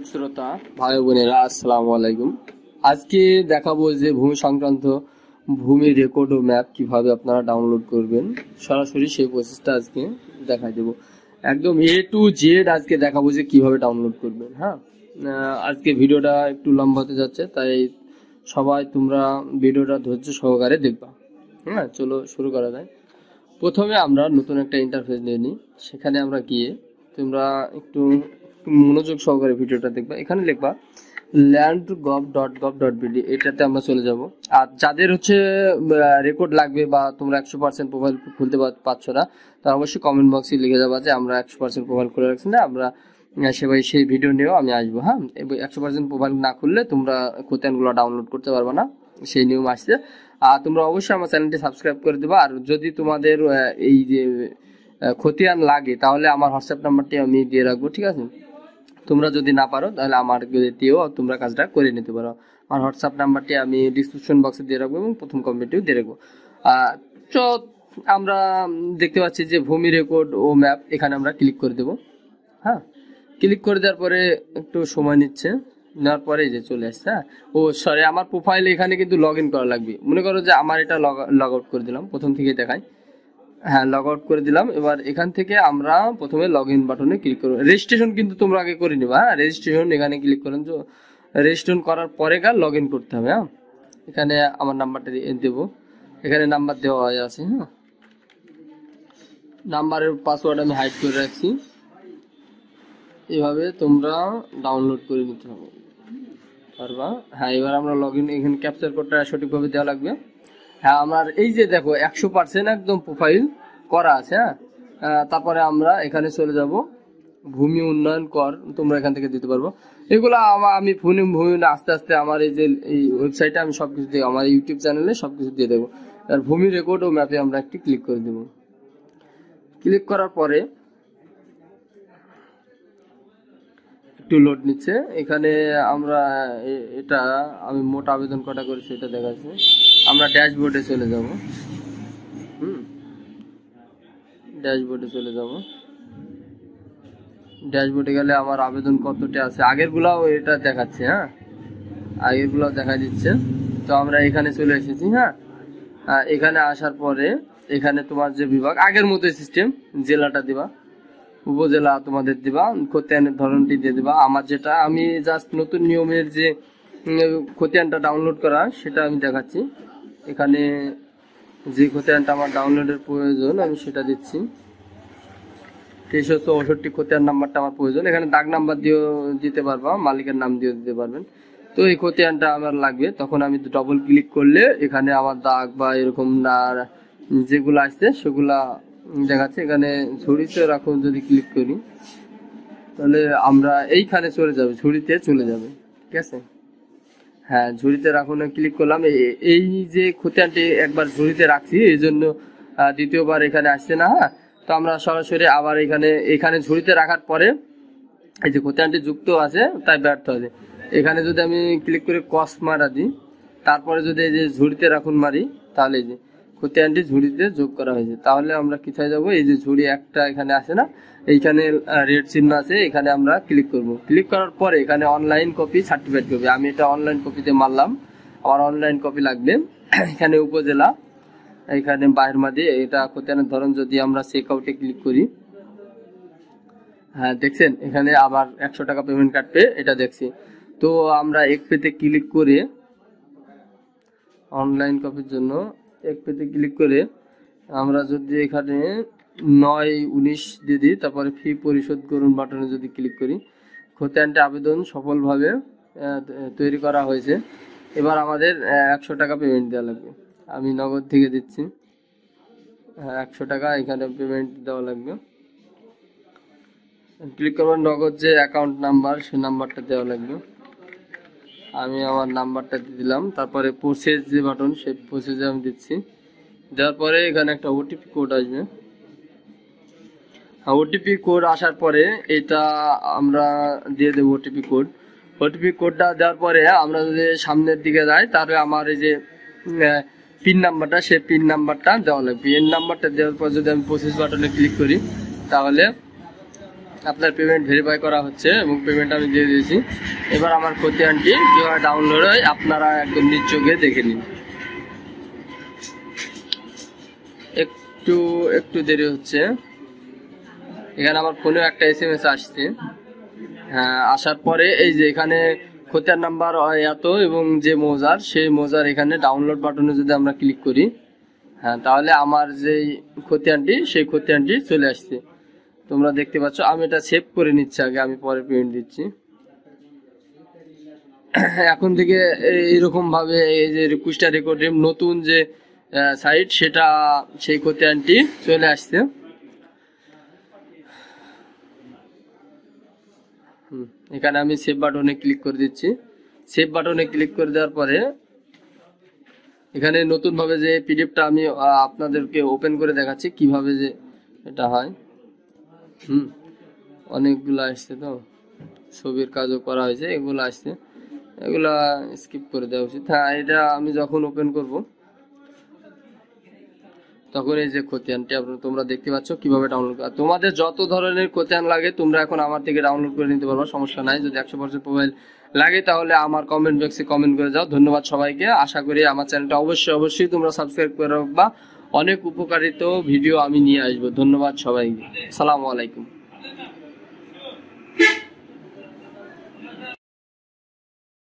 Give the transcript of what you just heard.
শ্রোতা ভাই বোনেরা আসসালামু আলাইকুম। আজকে দেখাবো যে ভূমি সংক্রান্ত ভূমি রেকর্ড ও ম্যাপ কিভাবে আপনারা ডাউনলোড করবেন। সরাসরি সেই প্রসেসটা আজকে দেখাই দেবো, একদম A to Z আজকে দেখাবো যে কিভাবে ডাউনলোড করবেন। হ্যাঁ, আজকে ভিডিওটা একটু লম্বা হতে যাচ্ছে, তাই সবাই তোমরা ভিডিওটা ধৈর্য সহকারে দেখবা। হ্যাঁ, চলো শুরু করা যায়। প্রথমে আমরা নতুন একটা ইন্টারফেস নিয়ে নিই, সেখানে আমরা গিয়ে তোমরা একটু মনোযোগ সহকারে ভিডিওটা দেখবা। এখানে লিখবা land.gov.bd, এটাতে আমরা চলে যাব। আর যাদের হচ্ছে রেকর্ড লাগবে বা তোমরা 100% প্রোফাইল খুলতে পারছো না, তারা অবশ্যই কমেন্ট বক্সে লিখে যাবা যে আমরা 100% প্রোফাইল খুলে রাখছি না, আমরা সেই ভিডিও নিয়েও আমি আসবো। হ্যাঁ, 100% প্রোফাইল না খুললে তোমরা খতিয়ানগুলো ডাউনলোড করতে পারবে না, সেই নিয়ম আসছে। আর তোমরা অবশ্যই আমার চ্যানেলটি সাবস্ক্রাইব করে দেবা। আর যদি তোমাদের এই যে খতিয়ান লাগে তাহলে আমার হোয়াটসঅ্যাপ নাম্বারটি আমি দিয়ে রাখবো, ঠিক আছে? তোমরা যদি না পারো তাহলে আমার দিয়েও তোমরা কাজটা করে নিতে পারো। আমার হোয়াটসঅ্যাপ নাম্বারটি আমি ডিসক্রিপশন বক্সে দিয়ে রাখবো এবং প্রথম কমেন্টেও দিয়ে রাখবো। তো আমরা দেখতে পাচ্ছি যে ভূমি রেকর্ড ও ম্যাপ, এখানে আমরা ক্লিক করে দেবো। হ্যাঁ, ক্লিক করে দেওয়ার পরে একটু সময় নিচ্ছে, নেওয়ার পরে যে চলে আসছে। হ্যাঁ, ও সরি, আমার প্রোফাইল এখানে কিন্তু লগ ইন করা লাগবে। মনে করো যে আমার এটা লগ আউট করে দিলাম, প্রথম থেকে দেখাই। হ্যাঁ, লগ আউট করে দিলাম। এবার এখান থেকে আমরা প্রথমে লগ ইন বাটনে ক্লিক করবো। রেজিস্ট্রেশন কিন্তু তোমরা আগে করে নিবা। হ্যাঁ, রেজিস্ট্রেশন এখানে ক্লিক করেন, রেজিস্ট্রেশন করার পরে লগ ইন করতে হবে। হ্যাঁ, এখানে আমার নাম্বারটা দেবো, এখানে নাম্বার দেওয়া আছে। হ্যাঁ, নাম্বারের পাসওয়ার্ড আমি হাইড করে রাখছি। এভাবে তোমরা ডাউনলোড করে নিতে হবে পারবা। হ্যাঁ, এবার আমরা লগ ইন, এখানে ক্যাপচার কোডটা সঠিকভাবে দেওয়া লাগবে। হ্যাঁ, আমার এই যে দেখো 100% একদম প্রোফাইল করা আছে। হ্যাঁ, তারপরে আমরা এখানে চলে যাব ভূমি উন্নয়ন কর, তোমরা এখান থেকে দিতে পারবো। এগুলো আমি ভূমি আস্তে আস্তে আমার এই যে এই ওয়েবসাইটে আমি সবকিছু দিয়ে, আমার ইউটিউব চ্যানেলে সবকিছু দিয়ে দেবো। আর ভূমি রেকর্ড ও ম্যাপে আমরা একটি ক্লিক করে দেবো। ক্লিক করার পরে একটু লোড নিচ্ছে। এখানে আমরা এটা আমি মোট আবেদন কটা করেছি এটা দেখাচ্ছে। আমরা ড্যাশবোর্ডে চলে যাব। ড্যাশবোর্ডে চলে যাব। ড্যাশবোর্ডে গেলে আমার আবেদন কতটা আছে, আগেরগুলাও এটা দেখাচ্ছে। হ্যাঁ, আগেরগুলাও দেখা দিচ্ছে। তো আমরা এখানে চলে এসেছি। হ্যাঁ, এখানে আসার পরে এখানে তোমার যে বিভাগ আগের মতো সিস্টেম, জেলাটা দিবা, উপজেলা তোমাদের দিবা, খতিয়ানের ধরনটি দিয়ে দিবা। আমার যেটা আমি জাস্ট নতুন নিয়মের যে খতিয়ানটা ডাউনলোড করা সেটা আমি দেখাচ্ছি। এখানে যে খতিয়ানটা আমার ডাউনলোডের প্রয়োজন আমি সেটা দিচ্ছি। 364 খতিয়ান নাম্বারটা আমার প্রয়োজন। এখানে দাগ নাম্বার দিয়েও দিতে পারবা, মালিকের নাম দিয়েও দিতে পারবেন। তো এই খতিয়ানটা আমার লাগবে, তখন আমি ডবল ক্লিক করলে এখানে আমার দাগ বা এরকম না যেগুলো আসছে সেগুলা দেখাচ্ছে। এখানে ঝুড়িতে রাখুন যদি ক্লিক করি তাহলে আমরা এইখানে চলে যাবে, ঝুড়িতে চলে যাবে, ঠিক আছে? হ্যাঁ, ঝুড়িতে রাখুন ক্লিক করলাম। এই যে খতিয়ানটি একবার ঝুড়িতে রাখছি, এই জন্য দ্বিতীয়বার এখানে আসছে না। হ্যাঁ, তো আমরা সরাসরি আবার এখানে ঝুড়িতে রাখার পরে এই যে খতিয়ানটি যুক্ত আছে তাই ব্যর্থ আছে। এখানে যদি আমি ক্লিক করে কস মারা দিই, তারপরে যদি এই যে ঝুড়িতে রাখুন মারি, তাহলে এই যে খতিয়ানটি ঝুড়িতে যোগ করা হয়েছে। তাহলে আমরা কোথায় যাব, এই যে ঝুড়ি একটা এখানে আছে না, এইখানে রেড চিহ্ন আছে, এখানে আমরা ক্লিক করব। ক্লিক করার পরে এখানে অনলাইন কপি সার্টিফাইড কপি, আমি এটা অনলাইন কপিতে মারলাম, আমার অনলাইন কপি লাগবে। এখানে উপজেলা, এখানে বাহিরমাদি, এটা খতিয়ানের ধরন যদি আমরা চেক আউটে ক্লিক করি, হ্যাঁ দেখছেন এখানে আবার 100 টাকা পেমেন্ট কাটবে, এটা দেখছি। তো আমরা এক পেতে ক্লিক করে অনলাইন কপির জন্য এক পেতে ক্লিক করে আমরা যদি এখানে 9/19 দিয়ে দিই, তারপরে ফি পরিশোধ করুন বাটনে যদি ক্লিক করি, খতিয়ানটি আবেদন সফলভাবে তৈরি করা হয়েছে। এবার আমাদের 100 টাকা পেমেন্ট দেওয়া লাগবে। আমি নগদ থেকে দিচ্ছি। 100 টাকা এখানে পেমেন্ট দেওয়া লাগবে। ক্লিক করবেন, নগদ যে অ্যাকাউন্ট নাম্বার সেই নাম্বারটা দেওয়া লাগবে। আমি আমার নাম্বারটা দিয়ে দিলাম। তারপরে প্রসেস যে বাটন, সেই প্রসেসে আমি দিচ্ছি। দেওয়ার পরে এখানে একটা ওটিপি কোড আসবে। ওটিপি কোড আসার পরে এটা আমরা দিয়ে দেবো ওটিপি কোড। ওটিপি কোডটা দেওয়ার পরে আমরা যদি সামনের দিকে যাই, তাহলে আমার এই যে পিন নাম্বারটা, সেই পিন নাম্বারটা দেওয়া লাগবে। পিন নাম্বারটা দেওয়ার পর যদি আমি প্রসেস বাটনে ক্লিক করি, তাহলে আপনার পেমেন্ট ভেরিফাই করা হচ্ছে এবং পেমেন্ট আমি দিয়ে দিয়েছি। এবার আমার খতিয়ানটি কীভাবে ডাউনলোড হয় আপনারা একদম নিজ চোখে দেখে নিন। একটু একটু দেরি হচ্ছে। এখানে আমার ফোনেও একটা SMS আসছে। হ্যাঁ, আসার পরে এই যে এখানে খতিয়ান নাম্বার এত এবং যে মৌজার সেই মৌজার এখানে ডাউনলোড বাটনে যদি আমরা ক্লিক করি, হ্যাঁ, তাহলে আমার যেই খতিয়ানটি সেই খতিয়ানটি চলে আসছে। তোমরা দেখতে পাচ্ছ। আমি এটা সেভ করে নিচ্ছি আগে, আমি পরে পেমেন্ট দিচ্ছি। এখন থেকে এইরকম ভাবে এই যে কুষ্টা রেকর্ড নতুন যে সাইট সেটা সেই খতিয়ানটি চলে আসছে। এখানে আমি সেভ বাটনে ক্লিক করে দিচ্ছি। সেভ বাটনে ক্লিক করে দেওয়ার পরে এখানে নতুন ভাবে যে পিডিএফটা আমি আপনাদেরকে ওপেন করে দেখাচ্ছি কিভাবে যে এটা হয়। অনেকগুলো আসছে, তো ছবির কাজও করা হয়েছে, এগুলো আসছে, এগুলা স্কিপ করে দেওয়া উচিত। হ্যাঁ, এটা আমি যখন ওপেন করব তখন এই যে খতিয়ানটি তোমরা দেখতে পাচ্ছ কিভাবে ডাউনলোড করা। তোমাদের যত ধরনের খতিয়ান লাগে তোমরা এখন আমার থেকে ডাউনলোড করে নিতে পারবা, সমস্যা নাই। যদি 100% প্রোফাইল লাগে তাহলে আমার কমেন্ট বক্সে কমেন্ট করে যাও। ধন্যবাদ সবাইকে। আশা করি আমার চ্যানেলটা অবশ্যই তোমরা সাবস্ক্রাইব করে রাখবা। অনেক উপকারিত ভিডিও আমি নিয়ে আসবো। ধন্যবাদ সবাইকে। আসসালামু আলাইকুম।